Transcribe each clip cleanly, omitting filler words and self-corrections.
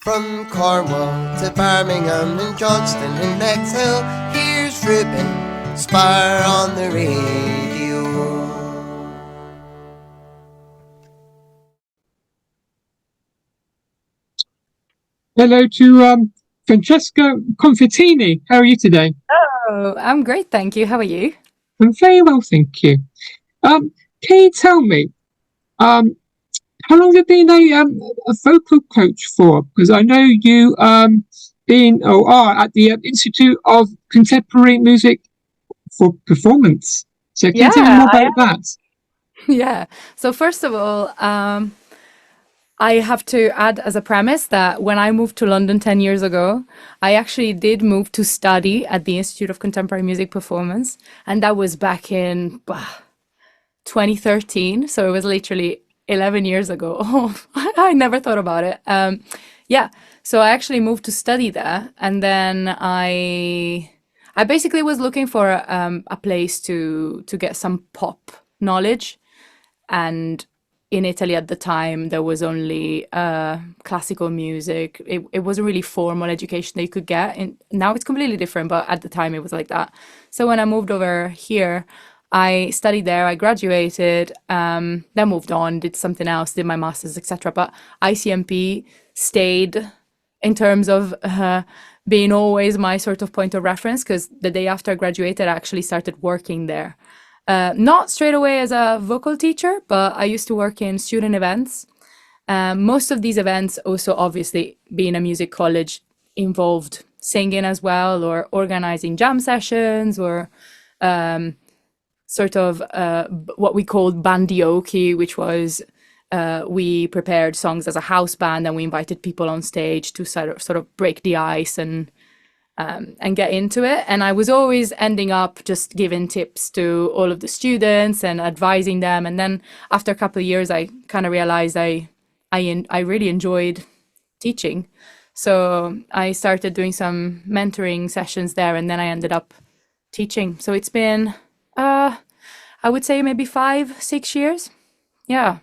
From Cornwall to Birmingham and Johnston and Bexhill, here's Ruben Spire on the radio. Hello to Francesca Confortini. How are you today? Oh, I'm great, thank you. How are you? I'm very well, thank you. Can you tell me, how long have you been a vocal coach for? Because I know you are at the Institute of Contemporary Music for Performance. So can you tell me more about that? Yeah. So first of all, I have to add as a premise that when I moved to London 10 years ago, I actually did move to study at the Institute of Contemporary Music Performance. And that was back in 2013. So it was literally 11 years ago. Oh, I never thought about it. Yeah. So I actually moved to study there. And then I basically was looking for a place to get some pop knowledge. And in Italy at the time, there was only classical music. It wasn't really formal education that you could get. And now it's completely different, but at the time it was like that. So when I moved over here, I studied there, I graduated, then moved on, did something else, did my master's, etc. But ICMP stayed in terms of being always my sort of point of reference, because the day after I graduated, I actually started working there. Not straight away as a vocal teacher, but I used to work in student events. Most of these events also, obviously, being a music college, involved singing as well, or organizing jam sessions, or sort of what we called bandioki, which was we prepared songs as a house band and we invited people on stage to sort of break the ice and get into it. And I was always ending up just giving tips to all of the students and advising them. And then after a couple of years, I kind of realized I really enjoyed teaching. So I started doing some mentoring sessions there, and then I ended up teaching. So it's been, I would say maybe 5-6 years. Yeah.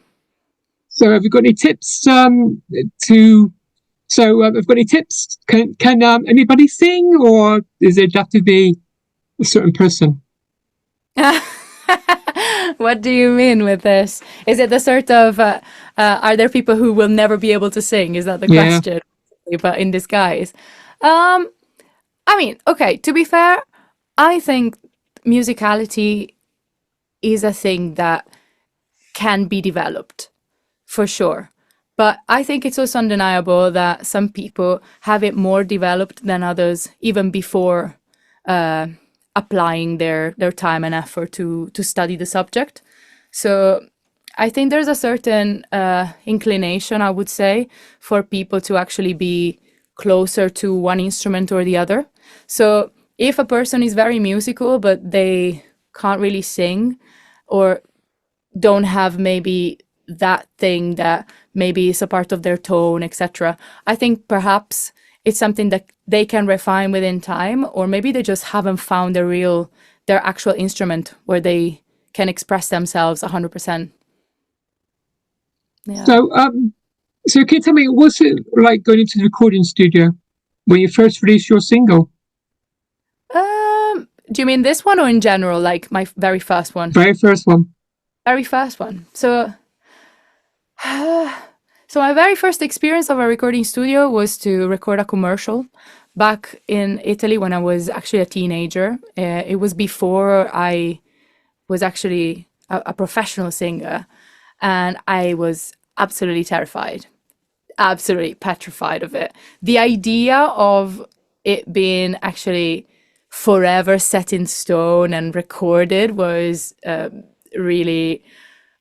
So have you got any tips I've got any tips. Can anybody sing, or does it have to be a certain person? What do you mean with this? Is it the sort of, are there people who will never be able to sing? Is that the question? But in disguise. I mean, okay, to be fair, I think musicality is a thing that can be developed, for sure. But I think it's also undeniable that some people have it more developed than others, even before applying their time and effort to study the subject. So I think there's a certain inclination, I would say, for people to actually be closer to one instrument or the other. So if a person is very musical, but they can't really sing, or don't have maybe that thing that maybe is a part of their tone, etc. I think perhaps it's something that they can refine within time, or maybe they just haven't found their actual instrument where they can express themselves 100%. Yeah. So can you tell me, what's it like going into the recording studio when you first released your single? Do you mean this one, or in general, like my very first one? Very first one. Very first one. So my very first experience of a recording studio was to record a commercial back in Italy when I was actually a teenager. It was before I was actually a professional singer, and I was absolutely terrified, absolutely petrified of it. The idea of it being actually forever set in stone and recorded was really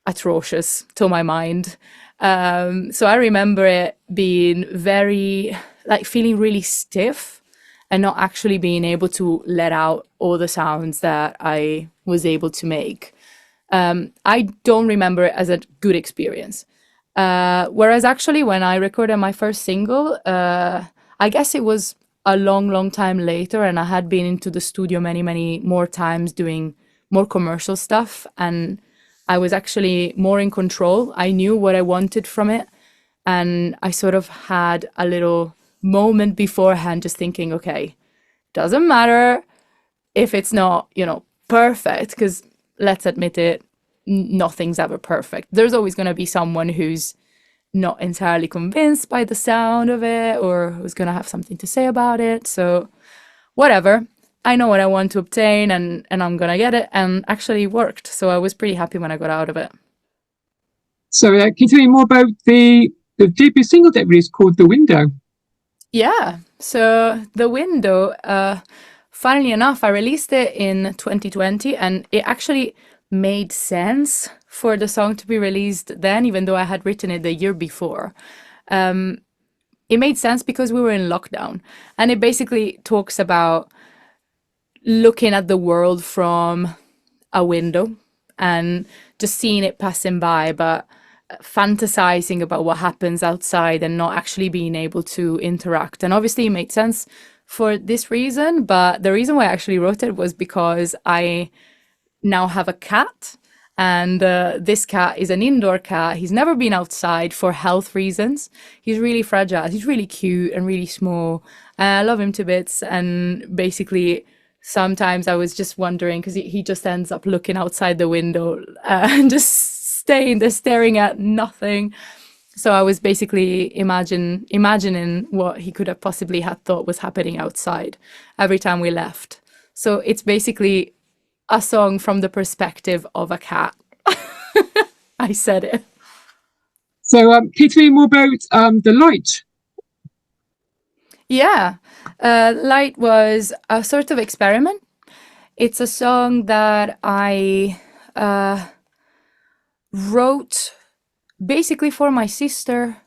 atrocious to my mind. So I remember it being very, like, feeling really stiff and not actually being able to let out all the sounds that I was able to make. I don't remember it as a good experience. Whereas actually when I recorded my first single, I guess it was a long time later, and I had been into the studio many more times doing more commercial stuff, and I was actually more in control. I knew what I wanted from it, And I sort of had a little moment beforehand just thinking, okay, doesn't matter if it's not, perfect, because let's admit it, nothing's ever perfect. There's always going to be someone who's not entirely convinced by the sound of it or who's going to have something to say about it. So whatever. I know what I want to obtain and I'm going to get it. And actually worked. So I was pretty happy when I got out of it. So can you tell me more about the debut single that released called The Window? Yeah. So The Window, funnily enough, I released it in 2020 and it actually made sense for the song to be released then, even though I had written it the year before. It made sense because we were in lockdown, and it basically talks about looking at the world from a window and just seeing it passing by, but fantasizing about what happens outside and not actually being able to interact. And obviously it made sense for this reason, but the reason why I actually wrote it was because I now have a cat, and this cat is an indoor cat. He's never been outside for health reasons. He's really fragile. He's really cute and really small. I love him to bits. And basically, sometimes I was just wondering, because he just ends up looking outside the window and just staying there staring at nothing. So I was basically imagining what he could have possibly had thought was happening outside every time we left. So it's basically a song from the perspective of a cat. I said it. So can you tell me more about The Light? Yeah. Light was a sort of experiment. It's a song that I wrote basically for my sister,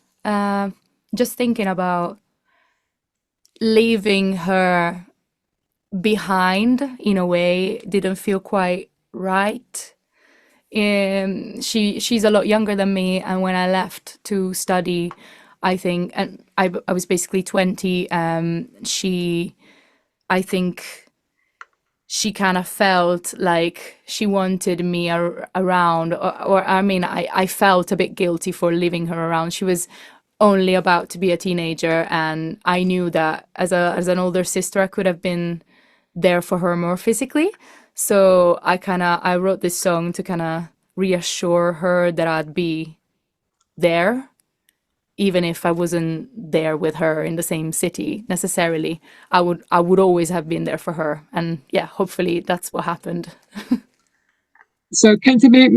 just thinking about leaving her behind in a way didn't feel quite right. She's a lot younger than me, and when I left to study, I think, and I was basically 20. I think she kind of felt like she wanted me around, or I mean, I felt a bit guilty for leaving her around. She was only about to be a teenager, and I knew that as an older sister, I could have been there for her more physically. So I wrote this song to kind of reassure her that I'd be there, even if I wasn't there with her in the same city necessarily. I would always have been there for her. And yeah, hopefully that's what happened. So can you tell me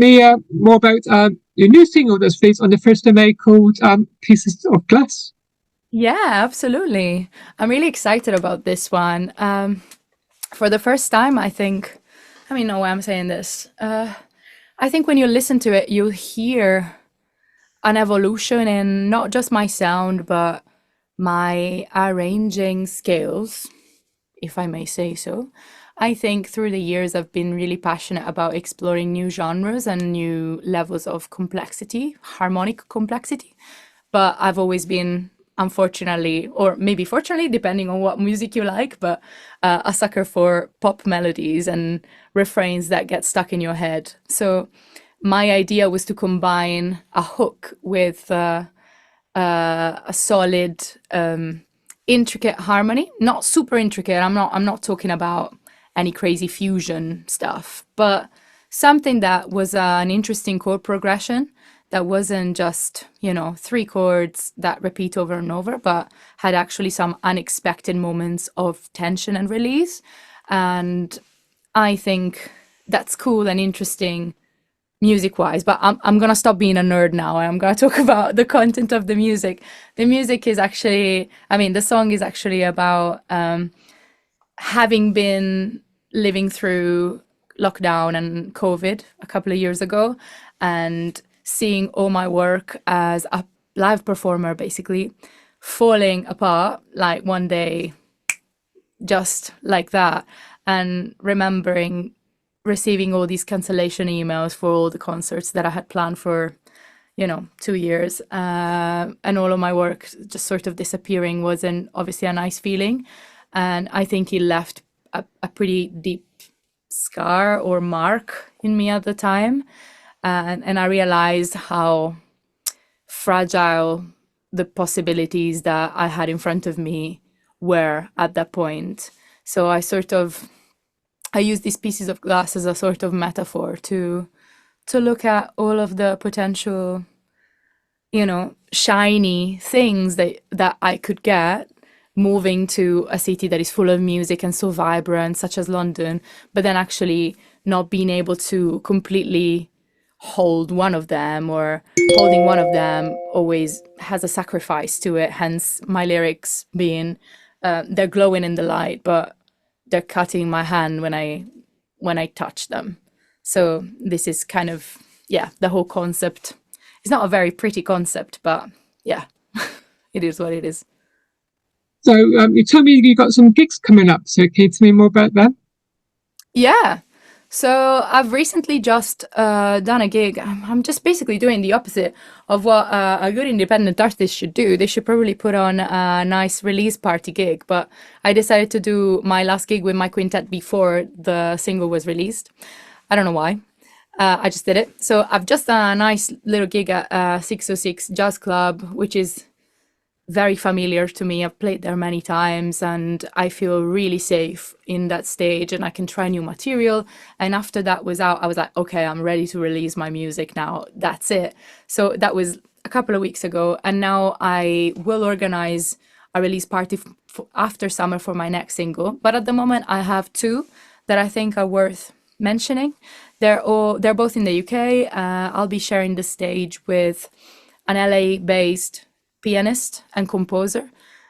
more about your new single that's released on the 1st of May called Pieces of Glass? Yeah, absolutely. I'm really excited about this one. For the first time, I think, I mean, no way I'm saying this. I think when you listen to it, you'll hear an evolution in not just my sound, but my arranging skills, if I may say so. I think through the years, I've been really passionate about exploring new genres and new levels of complexity, harmonic complexity. But I've always been, unfortunately, or maybe fortunately, depending on what music you like, but a sucker for pop melodies and refrains that get stuck in your head. So my idea was to combine a hook with a solid, intricate harmony. Not super intricate. I'm not talking about any crazy fusion stuff, but something that was an interesting chord progression that wasn't just, 3 chords that repeat over and over, but had actually some unexpected moments of tension and release. And I think that's cool and interesting music-wise, but I'm gonna stop being a nerd now and I'm gonna talk about the content of the music. The music is actually, I mean, the song is actually about having been living through lockdown and COVID a couple of years ago, and seeing all my work as a live performer basically falling apart like one day, just like that, and remembering receiving all these cancellation emails for all the concerts that I had planned for 2 years, and all of my work just sort of disappearing wasn't obviously a nice feeling. And I think it left a pretty deep scar or mark in me at the time. And I realized how fragile the possibilities that I had in front of me were at that point. So I use these pieces of glass as a sort of metaphor to look at all of the potential, shiny things that I could get moving to a city that is full of music and so vibrant, such as London, but then actually not being able to completely hold one of them, or holding one of them always has a sacrifice to it. Hence my lyrics being, they're glowing in the light, but they're cutting my hand when I touch them. So this is kind of, the whole concept. It's not a very pretty concept, but yeah, it is what it is. So you told me you got some gigs coming up. So can you tell me more about that? Yeah. So I've recently just done a gig. I'm just basically doing the opposite of what a good independent artist should do. They should probably put on a nice release party gig, but I decided to do my last gig with my quintet before the single was released. I don't know why. I just did it. So I've just done a nice little gig at 606 Jazz Club, which is very familiar to me. I've played there many times and I feel really safe in that stage, and I can try new material. And after that was out, I was like, okay, I'm ready to release my music now. That's it. So that was a couple of weeks ago. And now I will organize a release party after summer for my next single. But at the moment I have two that I think are worth mentioning. They're both in the UK. I'll be sharing the stage with an LA based pianist and composer,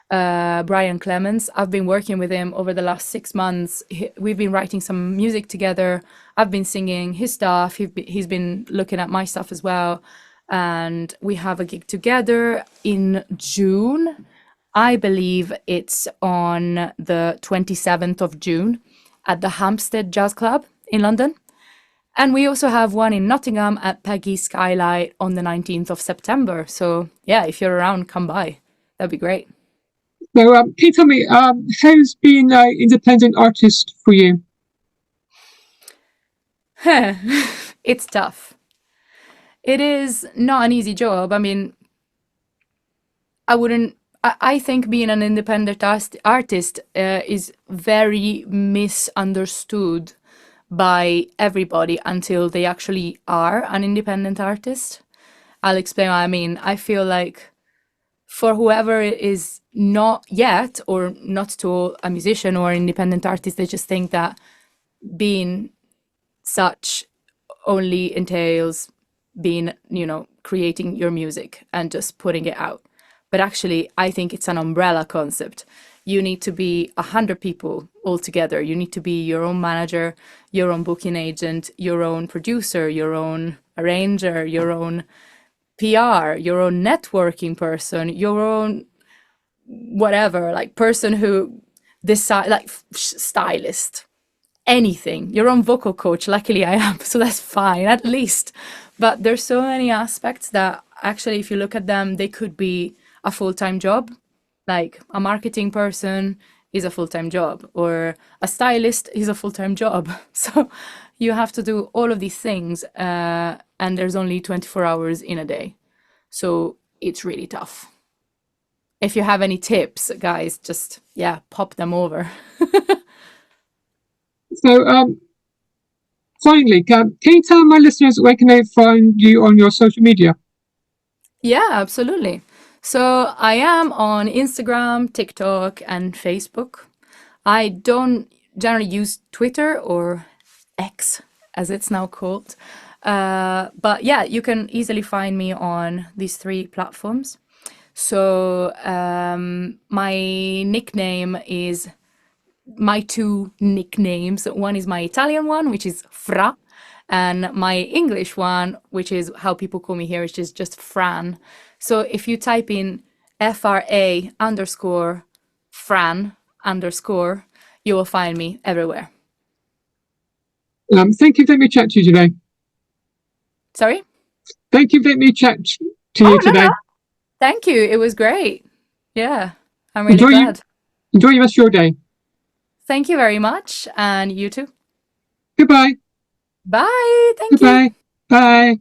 Brian Clemens. I've been working with him over the last 6 months. We've been writing some music together. I've been singing his stuff. He's been looking at my stuff as well. And we have a gig together in June. I believe it's on the 27th of June at the Hampstead Jazz Club in London. And we also have one in Nottingham at Peggy's Skylight on the 19th of September. So yeah, if you're around, come by. That'd be great. So can you tell me, how's being an independent artist for you? It's tough. It is not an easy job. I mean, I think being an independent artist is very misunderstood by everybody until they actually are an independent artist. I'll explain what I mean. I feel like for whoever is not yet, or not at all, a musician or an independent artist, they just think that being such only entails being, creating your music and just putting it out. But actually, I think it's an umbrella concept. You need to be 100 people all together. You need to be your own manager, your own booking agent, your own producer, your own arranger, your own PR, your own networking person, your own whatever, like person who decide, like stylist, anything, your own vocal coach. Luckily I am, so that's fine, at least. But there's so many aspects that actually, if you look at them, they could be a full-time job. Like a marketing person is a full-time job, or a stylist is a full-time job. So you have to do all of these things, and there's only 24 hours in a day. So it's really tough. If you have any tips, guys, just, pop them over. So finally, can you tell my listeners where can they find you on your social media? Yeah, absolutely. So I am on Instagram, TikTok, and Facebook. I don't generally use Twitter, or X, as it's now called. But yeah, you can easily find me on these 3 platforms. So my nickname is my 2 nicknames. One is my Italian one, which is Fra, and my English one, which is how people call me here, which is just Fran. So if you type in FRA_Fran_, you will find me everywhere. Thank you for letting me chat to you today. Sorry? Thank you for letting me chat to you today. No. Thank you. It was great. Yeah, I'm really glad. Enjoy the rest of your day. Thank you very much. And you too. Goodbye. Bye. Thank you. Goodbye. Bye.